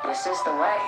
This is the way.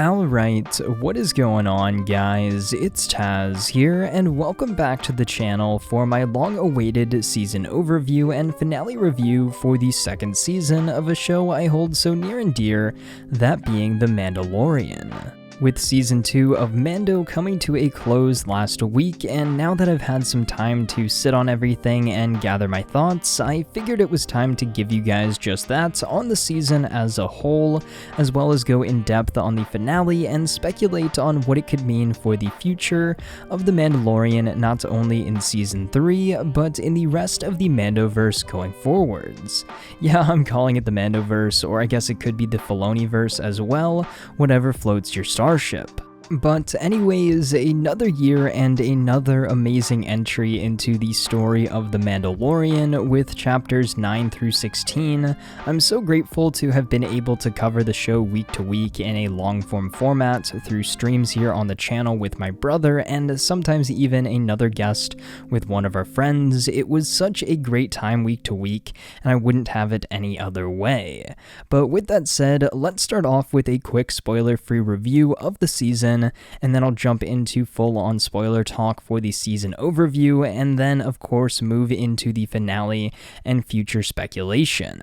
Alright, what is going on guys? It's Tazz here, and welcome back to the channel for my long-awaited season overview and finale review for the second season of a show I hold so near and dear, that being The Mandalorian. With Season 2 of Mando coming to a close last week, and now that I've had some time to sit on everything and gather my thoughts, I figured it was time to give you guys just that on the season as a whole, as well as go in depth on the finale and speculate on what it could mean for the future of The Mandalorian, not only in Season 3, but in the rest of the Mandoverse going forwards. Yeah, I'm calling it the Mandoverse, or I guess it could be the Filoniverse as well, whatever floats your starship. But anyways, another year and another amazing entry into the story of The Mandalorian with chapters 9 through 16. I'm so grateful to have been able to cover the show week to week in a long-form format through streams here on the channel with my brother and sometimes even another guest with one of our friends. It was such a great time week to week, and I wouldn't have it any other way. But with that said, let's start off with a quick spoiler-free review of the season, and then I'll jump into full-on spoiler talk for the season overview, and then of course move into the finale and future speculation.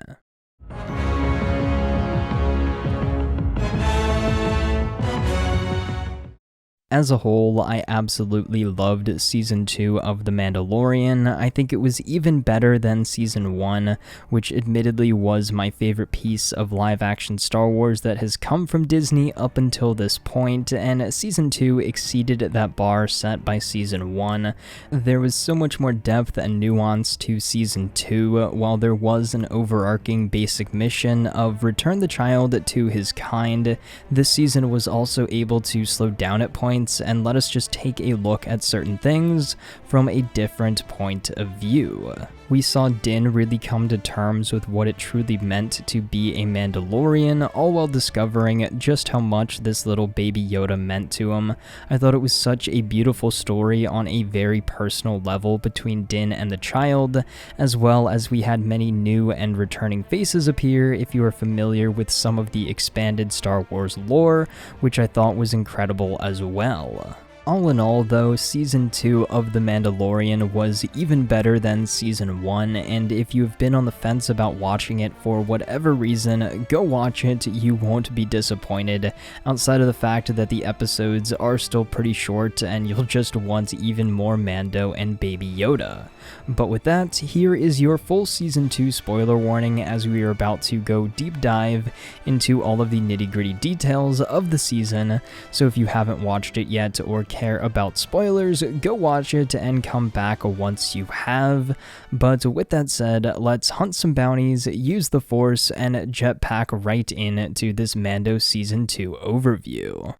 As a whole, I absolutely loved Season 2 of The Mandalorian. I think it was even better than Season 1, which admittedly was my favorite piece of live-action Star Wars that has come from Disney up until this point, and Season 2 exceeded that bar set by Season 1. There was so much more depth and nuance to Season 2, while there was an overarching basic mission of return the child to his kind. This season was also able to slow down at points and let us just take a look at certain things from a different point of view. We saw Din really come to terms with what it truly meant to be a Mandalorian, all while discovering just how much this little baby Yoda meant to him. I thought it was such a beautiful story on a very personal level between Din and the child, as well as we had many new and returning faces appear if you are familiar with some of the expanded Star Wars lore, which I thought was incredible as well. All in all though, Season 2 of The Mandalorian was even better than Season 1, and if you've been on the fence about watching it for whatever reason, go watch it, you won't be disappointed, outside of the fact that the episodes are still pretty short and you'll just want even more Mando and Baby Yoda. But with that, here is your full Season 2 spoiler warning as we are about to go deep dive into all of the nitty-gritty details of the season, so if you haven't watched it yet or care about spoilers, go watch it and come back once you have. But with that said, let's hunt some bounties, use the Force, and jetpack right into this Mando Season 2 overview.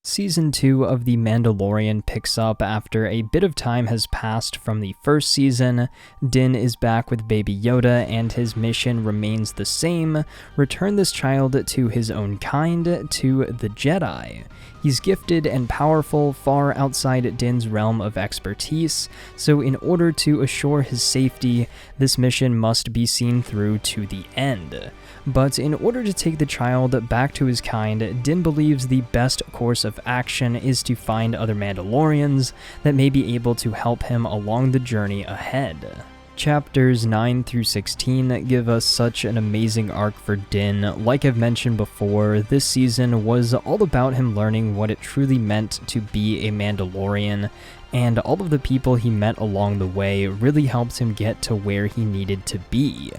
Season 2 of The Mandalorian picks up after a bit of time has passed from the first season. Din is back with Baby Yoda, and his mission remains the same: return this child to his own kind, to the Jedi. He's gifted and powerful, far outside Din's realm of expertise, so in order to assure his safety, this mission must be seen through to the end. But in order to take the child back to his kind, Din believes the best course of action is to find other Mandalorians that may be able to help him along the journey ahead. Chapters 9 through 16 give us such an amazing arc for Din. Like I've mentioned before, this season was all about him learning what it truly meant to be a Mandalorian, and all of the people he met along the way really helped him get to where he needed to be.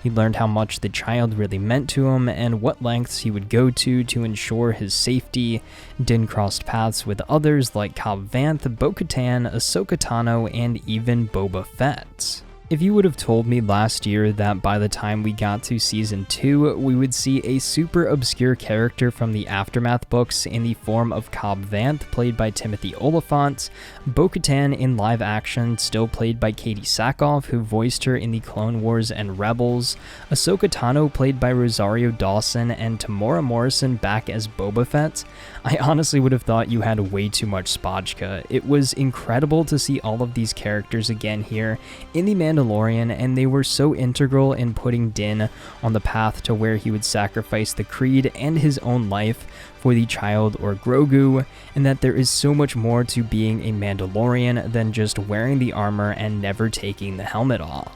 He learned how much the child really meant to him and what lengths he would go to ensure his safety. Din crossed paths with others like Cobb Vanth, Bo-Katan, Ahsoka Tano, and even Boba Fett. If you would have told me last year that by the time we got to Season 2, we would see a super obscure character from the Aftermath books in the form of Cobb Vanth, played by Timothy Olyphant, Bo-Katan in live action, still played by Katie Sackhoff, who voiced her in the Clone Wars and Rebels, Ahsoka Tano, played by Rosario Dawson, and Tamora Morrison back as Boba Fett, I honestly would have thought you had way too much spotchka. It was incredible to see all of these characters again here in the Mandalorian, and they were so integral in putting Din on the path to where he would sacrifice the Creed and his own life for the child or Grogu, and that there is so much more to being a Mandalorian than just wearing the armor and never taking the helmet off.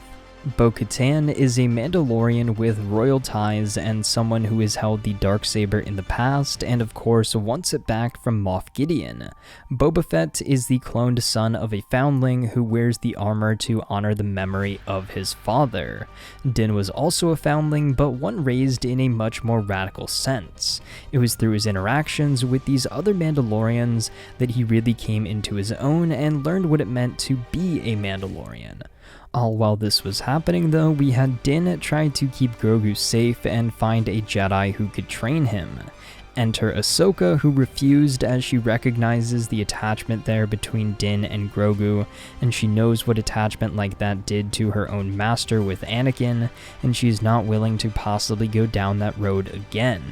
Bo-Katan is a Mandalorian with royal ties and someone who has held the Darksaber in the past and of course wants it back from Moff Gideon. Boba Fett is the cloned son of a foundling who wears the armor to honor the memory of his father. Din was also a foundling, but one raised in a much more radical sense. It was through his interactions with these other Mandalorians that he really came into his own and learned what it meant to be a Mandalorian. All while this was happening though, we had Din try to keep Grogu safe and find a Jedi who could train him. Enter Ahsoka, who refused as she recognizes the attachment there between Din and Grogu, and she knows what attachment like that did to her own master with Anakin, and she's not willing to possibly go down that road again.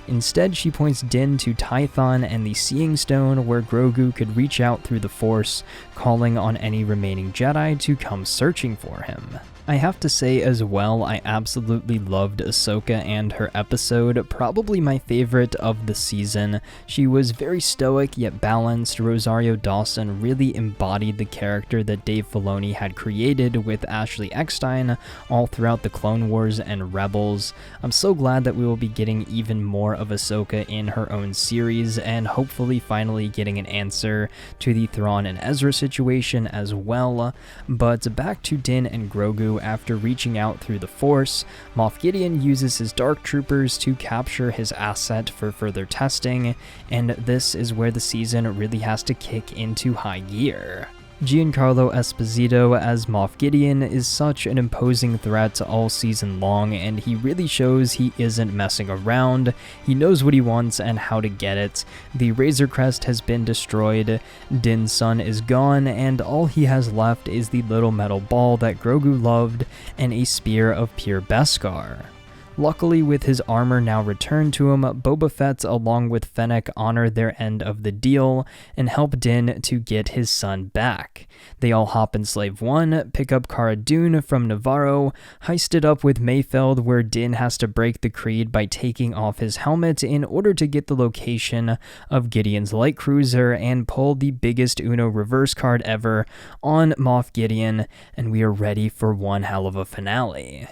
Instead, she points Din to Tython and the Seeing Stone, where Grogu could reach out through the Force, calling on any remaining Jedi to come searching for him. I have to say as well, I absolutely loved Ahsoka and her episode, probably my favorite of the season. She was very stoic yet balanced. Rosario Dawson really embodied the character that Dave Filoni had created with Ashley Eckstein all throughout the Clone Wars and Rebels. I'm so glad that we will be getting even more of Ahsoka in her own series, and hopefully finally getting an answer to the Thrawn and Ezra situation as well. But back to Din and Grogu. After reaching out through the Force, Moff Gideon uses his Dark Troopers to capture his asset for further testing, and this is where the season really has to kick into high gear. Giancarlo Esposito as Moff Gideon is such an imposing threat all season long, and he really shows he isn't messing around. He knows what he wants and how to get it. The Razor Crest has been destroyed, Din's son is gone, and all he has left is the little metal ball that Grogu loved and a spear of pure Beskar. Luckily, with his armor now returned to him, Boba Fett along with Fennec honor their end of the deal and help Din to get his son back. They all hop in Slave 1, pick up Cara Dune from Navarro, heist it up with Mayfeld where Din has to break the Creed by taking off his helmet in order to get the location of Gideon's light cruiser and pull the biggest Uno reverse card ever on Moff Gideon, and we are ready for one hell of a finale.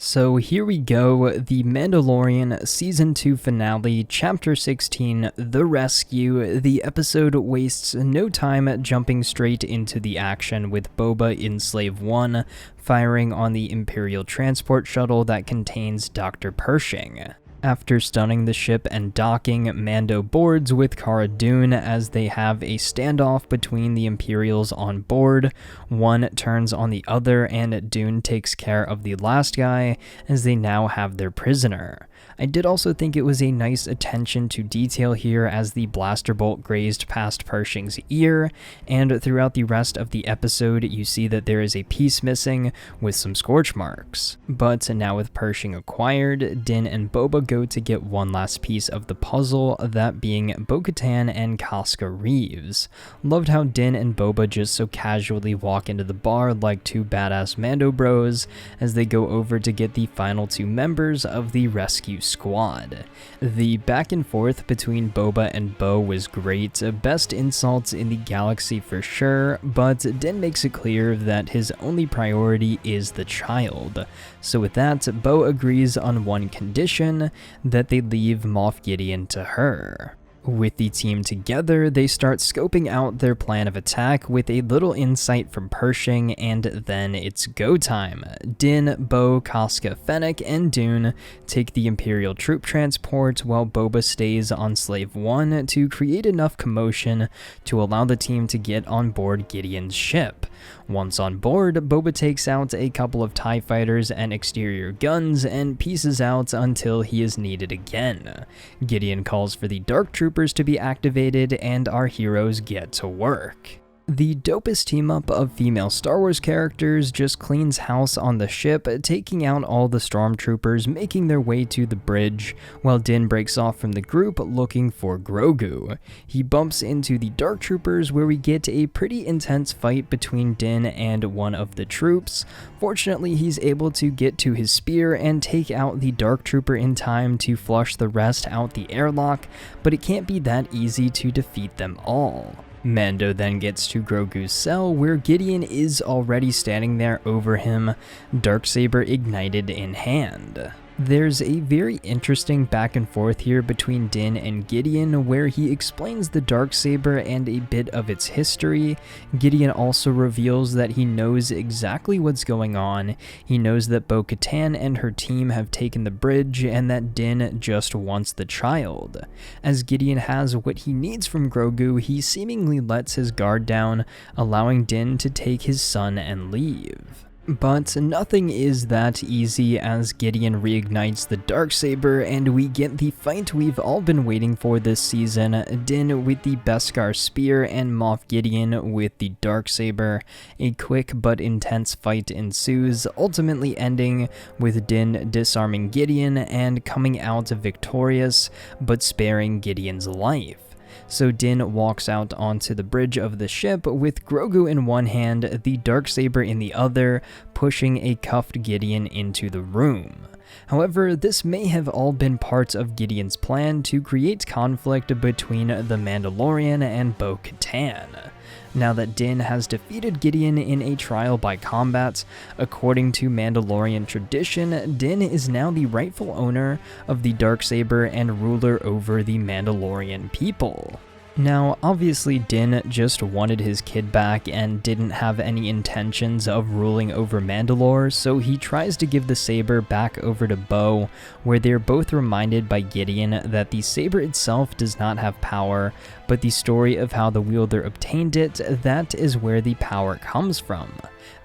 So here we go, The Mandalorian Season 2 Finale, Chapter 16, The Rescue. The episode wastes no time jumping straight into the action with Boba in Slave 1, firing on the Imperial transport shuttle that contains Dr. Pershing. After stunning the ship and docking, Mando boards with Cara Dune as they have a standoff between the Imperials on board. One turns on the other and Dune takes care of the last guy as they now have their prisoner. I did also think it was a nice attention to detail here as the blaster bolt grazed past Pershing's ear, and throughout the rest of the episode you see that there is a piece missing with some scorch marks. But now with Pershing acquired, Din and Boba go to get one last piece of the puzzle, that being Bo-Katan and Casca Reeves. Loved how Din and Boba just so casually walk into the bar like two badass Mando bros as they go over to get the final two members of the rescue squad. The back and forth between Boba and Bo was great, best insults in the galaxy for sure, but Din makes it clear that his only priority is the child. So with that, Bo agrees on one condition, that they leave Moff Gideon to her. With the team together, they start scoping out their plan of attack with a little insight from Pershing, and then it's go time. Din, Bo, Casca, Fennec, and Dune take the Imperial troop transport while Boba stays on Slave 1 to create enough commotion to allow the team to get on board Gideon's ship. Once on board, Boba takes out a couple of TIE fighters and exterior guns and pieces out until he is needed again. Gideon calls for the Dark Troopers to be activated, and our heroes get to work. The dopest team-up of female Star Wars characters just cleans house on the ship, taking out all the stormtroopers making their way to the bridge, while Din breaks off from the group looking for Grogu. He bumps into the Dark Troopers, where we get a pretty intense fight between Din and one of the troops. Fortunately, he's able to get to his spear and take out the Dark Trooper in time to flush the rest out the airlock, but it can't be that easy to defeat them all. Mando then gets to Grogu's cell, where Gideon is already standing there over him, Darksaber ignited in hand. There's a very interesting back and forth here between Din and Gideon, where he explains the Darksaber and a bit of its history. Gideon also reveals that he knows exactly what's going on. He knows that Bo-Katan and her team have taken the bridge, and that Din just wants the child. As Gideon has what he needs from Grogu, he seemingly lets his guard down, allowing Din to take his son and leave. But nothing is that easy as Gideon reignites the Darksaber, and we get the fight we've all been waiting for this season, Din with the Beskar Spear and Moff Gideon with the Darksaber. A quick but intense fight ensues, ultimately ending with Din disarming Gideon and coming out victorious, but sparing Gideon's life. So Din walks out onto the bridge of the ship with Grogu in one hand, the Darksaber in the other, pushing a cuffed Gideon into the room. However, this may have all been parts of Gideon's plan to create conflict between the Mandalorian and Bo-Katan. Now that Din has defeated Gideon in a trial by combat, according to Mandalorian tradition, Din is now the rightful owner of the Darksaber and ruler over the Mandalorian people. Now, obviously Din just wanted his kid back and didn't have any intentions of ruling over Mandalore, so he tries to give the saber back over to Bo, where they're both reminded by Gideon that the saber itself does not have power, but the story of how the wielder obtained it, that is where the power comes from.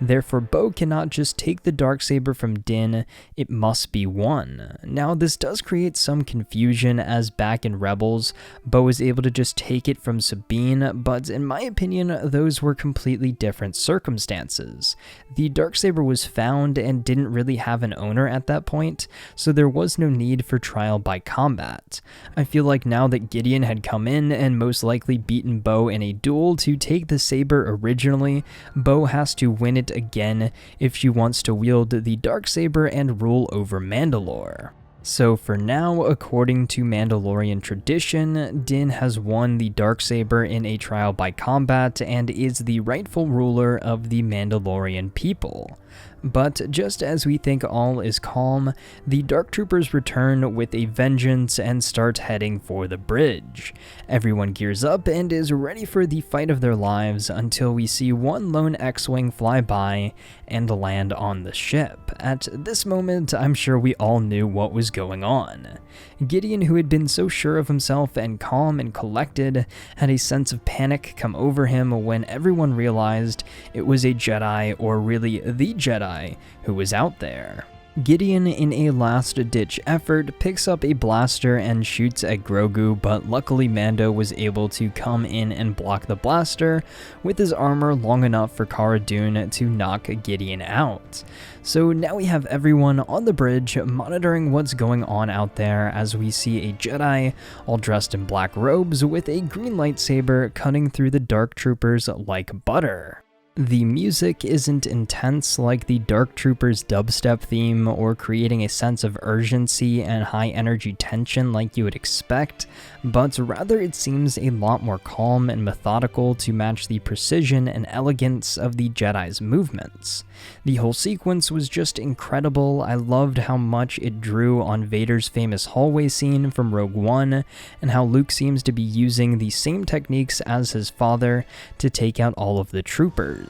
Therefore, Bo cannot just take the Darksaber from Din, it must be won. Now, this does create some confusion, as back in Rebels, Bo is able to just take it from Sabine, but in my opinion, those were completely different circumstances. The Darksaber was found and didn't really have an owner at that point, so there was no need for trial by combat. I feel like now that Gideon had come in and most likely beaten Bo in a duel to take the saber originally, Bo has to win it again if she wants to wield the Darksaber and rule over Mandalore. So for now, according to Mandalorian tradition, Din has won the Darksaber in a trial by combat and is the rightful ruler of the Mandalorian people. But just as we think all is calm, the Dark Troopers return with a vengeance and start heading for the bridge. Everyone gears up and is ready for the fight of their lives until we see one lone X-Wing fly by and land on the ship. At this moment, I'm sure we all knew what was going on. Gideon, who had been so sure of himself and calm and collected, had a sense of panic come over him when everyone realized it was a Jedi, or really the Jedi, who was out there. Gideon, in a last-ditch effort, picks up a blaster and shoots at Grogu, but luckily Mando was able to come in and block the blaster with his armor long enough for Cara Dune to knock Gideon out. So now we have everyone on the bridge monitoring what's going on out there as we see a Jedi all dressed in black robes with a green lightsaber cutting through the Dark Troopers like butter. The music isn't intense like the Dark Troopers dubstep theme or creating a sense of urgency and high energy tension like you would expect, but rather it seems a lot more calm and methodical to match the precision and elegance of the Jedi's movements. The whole sequence was just incredible. I loved how much it drew on Vader's famous hallway scene from Rogue One, and how Luke seems to be using the same techniques as his father to take out all of the troopers.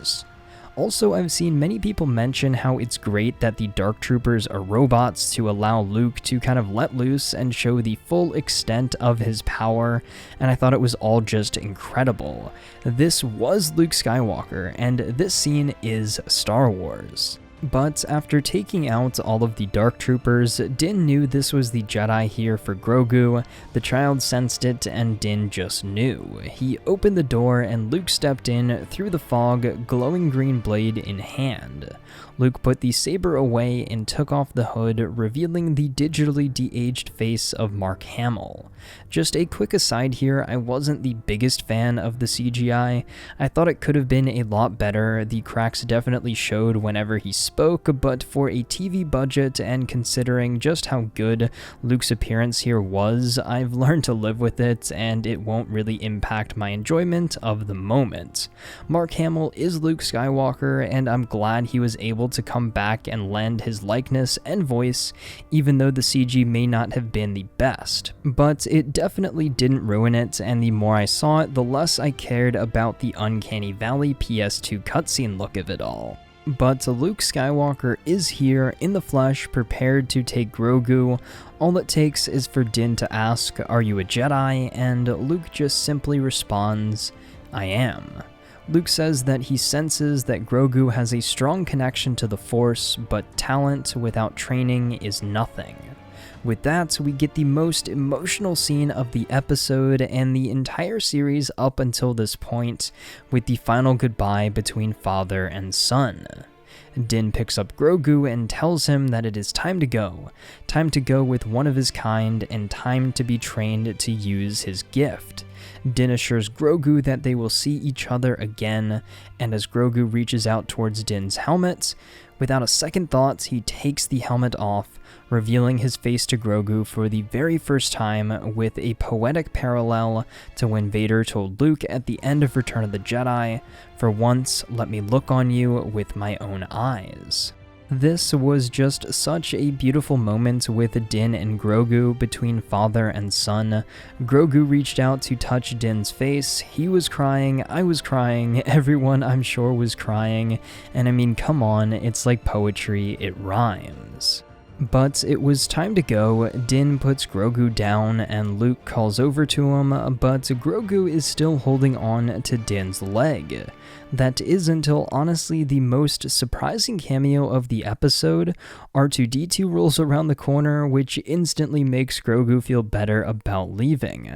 Also, I've seen many people mention how it's great that the Dark Troopers are robots to allow Luke to kind of let loose and show the full extent of his power, and I thought it was all just incredible. This was Luke Skywalker, and this scene is Star Wars. But after taking out all of the Dark Troopers, Din knew this was the Jedi here for Grogu. The child sensed it, and Din just knew. He opened the door, and Luke stepped in through the fog, glowing green blade in hand. Luke put the saber away and took off the hood, revealing the digitally de-aged face of Mark Hamill. Just a quick aside here, I wasn't the biggest fan of the CGI. I thought it could have been a lot better. The cracks definitely showed whenever he spoke, but for a TV budget and considering just how good Luke's appearance here was, I've learned to live with it, and it won't really impact my enjoyment of the moment. Mark Hamill is Luke Skywalker, and I'm glad he was able to come back and lend his likeness and voice, even though the CG may not have been the best. But it definitely didn't ruin it, and the more I saw it, the less I cared about the Uncanny Valley PS2 cutscene look of it all. But Luke Skywalker is here in the flesh, prepared to take Grogu. All it takes is for Din to ask, "Are you a Jedi?" and Luke just simply responds, "I am." Luke says that he senses that Grogu has a strong connection to the Force, but talent without training is nothing. With that, we get the most emotional scene of the episode and the entire series up until this point, with the final goodbye between father and son. Din picks up Grogu and tells him that it is time to go with one of his kind, and time to be trained to use his gift. Din assures Grogu that they will see each other again, and as Grogu reaches out towards Din's helmet, without a second thought, he takes the helmet off, revealing his face to Grogu for the very first time, with a poetic parallel to when Vader told Luke at the end of Return of the Jedi, "For once, let me look on you with my own eyes." This was just such a beautiful moment with Din and Grogu, between father and son. Grogu reached out to touch Din's face. He was crying, I was crying, everyone I'm sure was crying, and I mean, come on, it's like poetry, it rhymes. But it was time to go. Din puts Grogu down and Luke calls over to him, but Grogu is still holding on to Din's leg. That is until honestly the most surprising cameo of the episode. R2-D2 rolls around the corner, which instantly makes Grogu feel better about leaving.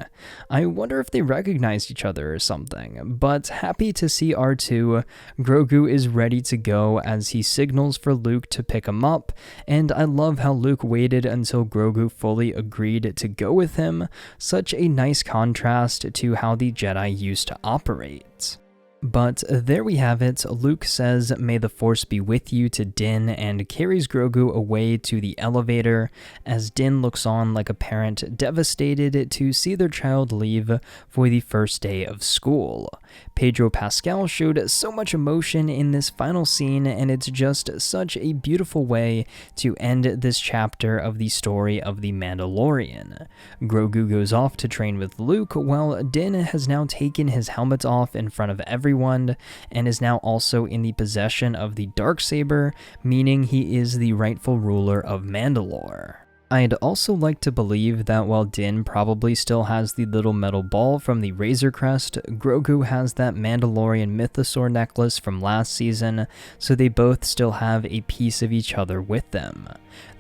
I wonder if they recognized each other or something, but happy to see R2. Grogu is ready to go as he signals for Luke to pick him up, and I love how Luke waited until Grogu fully agreed to go with him. Such a nice contrast to how the Jedi used to operate. But there we have it. Luke says, "May the Force be with you" to Din and carries Grogu away to the elevator as Din looks on like a parent devastated to see their child leave for the first day of school. Pedro Pascal showed so much emotion in this final scene, and it's just such a beautiful way to end this chapter of the story of the Mandalorian. Grogu goes off to train with Luke, while Din has now taken his helmet off in front of everyone and is now also in the possession of the Darksaber, meaning he is the rightful ruler of Mandalore. I'd also like to believe that while Din probably still has the little metal ball from the Razor Crest, Grogu has that Mandalorian Mythosaur necklace from last season, so they both still have a piece of each other with them.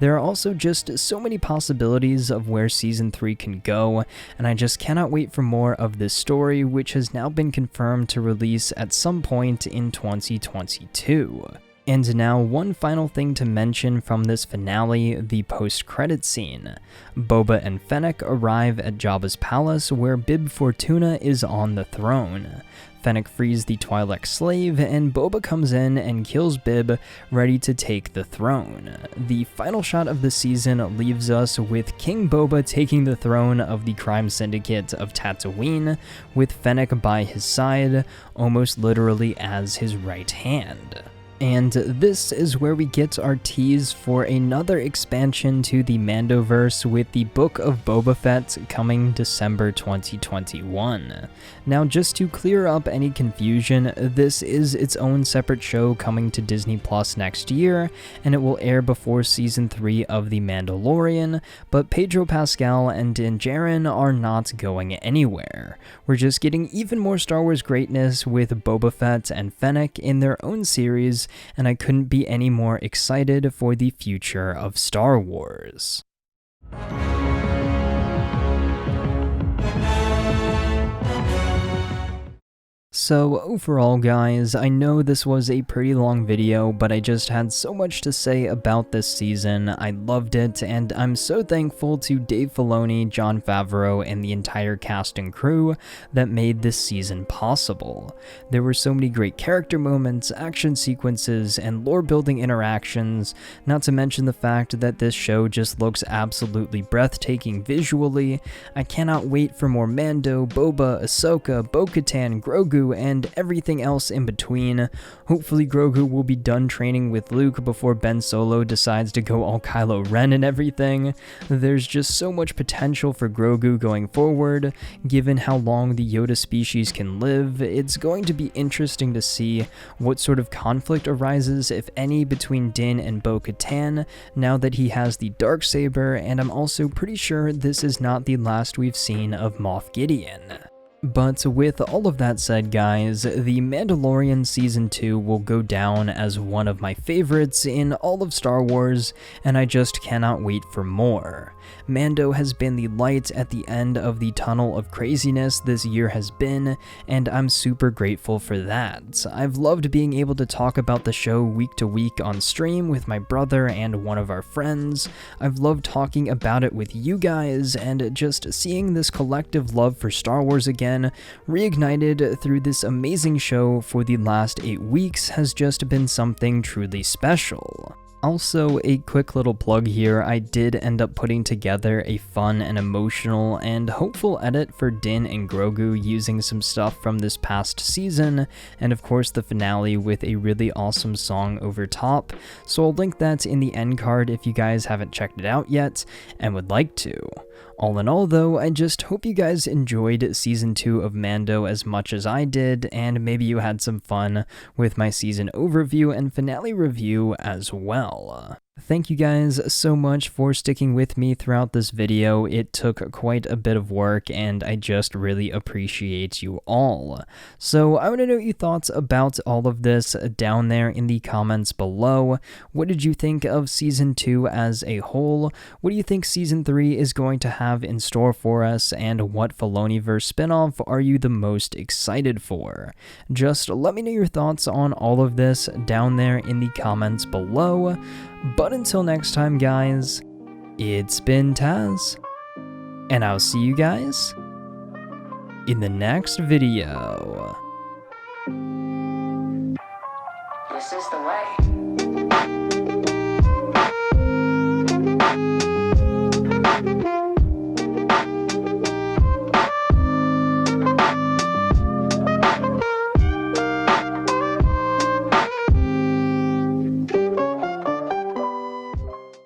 There are also just so many possibilities of where Season 3 can go, and I just cannot wait for more of this story, which has now been confirmed to release at some point in 2022. And now, one final thing to mention from this finale, the post-credit scene. Boba and Fennec arrive at Jabba's palace where Bib Fortuna is on the throne. Fennec frees the Twi'lek slave, and Boba comes in and kills Bib, ready to take the throne. The final shot of the season leaves us with King Boba taking the throne of the crime syndicate of Tatooine, with Fennec by his side, almost literally as his right hand. And this is where we get our tease for another expansion to the Mandoverse with the Book of Boba Fett coming December 2021. Now, just to clear up any confusion, this is its own separate show coming to Disney Plus next year, and it will air before Season 3 of The Mandalorian, but Pedro Pascal and Din Djarin are not going anywhere. We're just getting even more Star Wars greatness with Boba Fett and Fennec in their own series, and I couldn't be any more excited for the future of Star Wars. So overall guys, I know this was a pretty long video, but I just had so much to say about this season. I loved it, and I'm so thankful to Dave Filoni, Jon Favreau, and the entire cast and crew that made this season possible. There were so many great character moments, action sequences, and lore-building interactions, not to mention the fact that this show just looks absolutely breathtaking visually. I cannot wait for more Mando, Boba, Ahsoka, Bo-Katan, Grogu, and everything else in between. Hopefully Grogu will be done training with Luke before Ben Solo decides to go all Kylo Ren and everything. There's just so much potential for Grogu going forward, given how long the Yoda species can live. It's going to be interesting to see what sort of conflict arises, if any, between Din and Bo-Katan, now that he has the Darksaber, and I'm also pretty sure this is not the last we've seen of Moff Gideon. But with all of that said guys, The Mandalorian Season 2 will go down as one of my favorites in all of Star Wars, and I just cannot wait for more. Mando has been the light at the end of the tunnel of craziness this year has been, and I'm super grateful for that. I've loved being able to talk about the show week to week on stream with my brother and one of our friends. I've loved talking about it with you guys, and just seeing this collective love for Star Wars again, reignited through this amazing show for the last 8 weeks, has just been something truly special. Also, a quick little plug here, I did end up putting together a fun and emotional and hopeful edit for Din and Grogu using some stuff from this past season, and of course the finale with a really awesome song over top, so I'll link that in the end card if you guys haven't checked it out yet and would like to. All in all though, I just hope you guys enjoyed Season 2 of Mando as much as I did, and maybe you had some fun with my season overview and finale review as well. Thank you guys so much for sticking with me throughout this video. It took quite a bit of work, and I just really appreciate you all. So I want to know your thoughts about all of this down there in the comments below. What did you think of Season 2 as a whole? What do you think Season 3 is going to have in store for us, and what Filoniverse spinoff are you the most excited for? Just let me know your thoughts on all of this down there in the comments below. But until next time guys, it's been Tazz, and I'll see you guys in the next video.